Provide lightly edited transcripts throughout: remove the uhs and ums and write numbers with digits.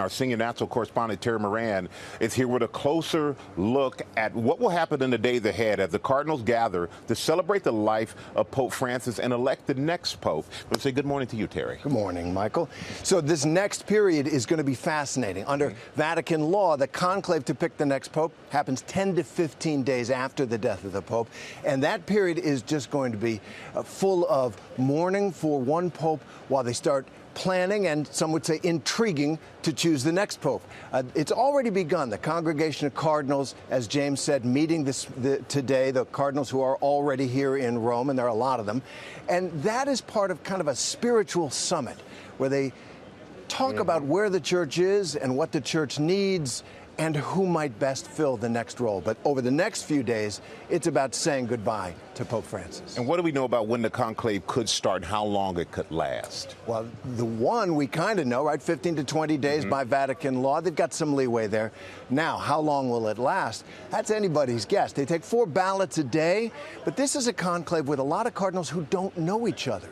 Our senior national correspondent Terry Moran is here with a closer look at what will happen in the days ahead as the Cardinals gather to celebrate the life of Pope Francis and elect the next Pope. Let's say good morning to you, Terry. Good morning, Michael. So this next period is going to be fascinating. Under Vatican law, the conclave to pick the next Pope happens 10 to 15 days after the death of the Pope. And that period is just going to be full of mourning for one Pope while they start planning and some would say intriguing to choose the next Pope. It's already begun. The Congregation of Cardinals, as James said, meeting today, the Cardinals who are already here in Rome, and there are a lot of them. And that is part of kind of a spiritual summit where they talk about where the church is and what the church needs and who might best fill the next role. But over the next few days, it's about saying goodbye to Pope Francis. And what do we know about when the conclave could start and how long it could last? Well, the one we kind of know, right? 15 to 20 days by Vatican law. They've got some leeway there. Now, how long will it last? That's anybody's guess. They take 4 ballots a day, but this is a conclave with a lot of cardinals who don't know each other.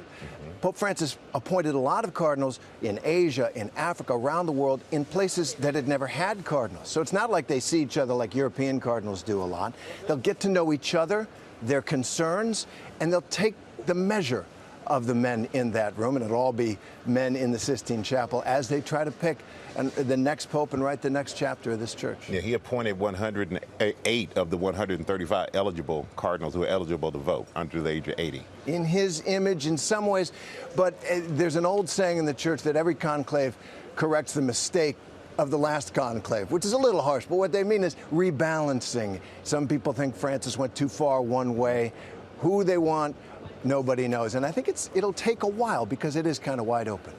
Pope Francis appointed a lot of cardinals in Asia, in Africa, around the world, in places that had never had cardinals. So it's not like they see each other like European cardinals do a lot. They'll get to know each other, their concerns, and they'll take the measure of the men in that room, and it'll all be men in the Sistine Chapel as they try to pick the next Pope and write the next chapter of this church. Yeah, he appointed 108 of the 135 eligible cardinals who are eligible to vote under the age of 80. In his image in some ways, but there's an old saying in the church that every conclave corrects the mistake of the last conclave, which is a little harsh, but what they mean is rebalancing. Some people think Francis went too far one way. Who they want, nobody knows. And I think it'll take a while because it is kind of wide open.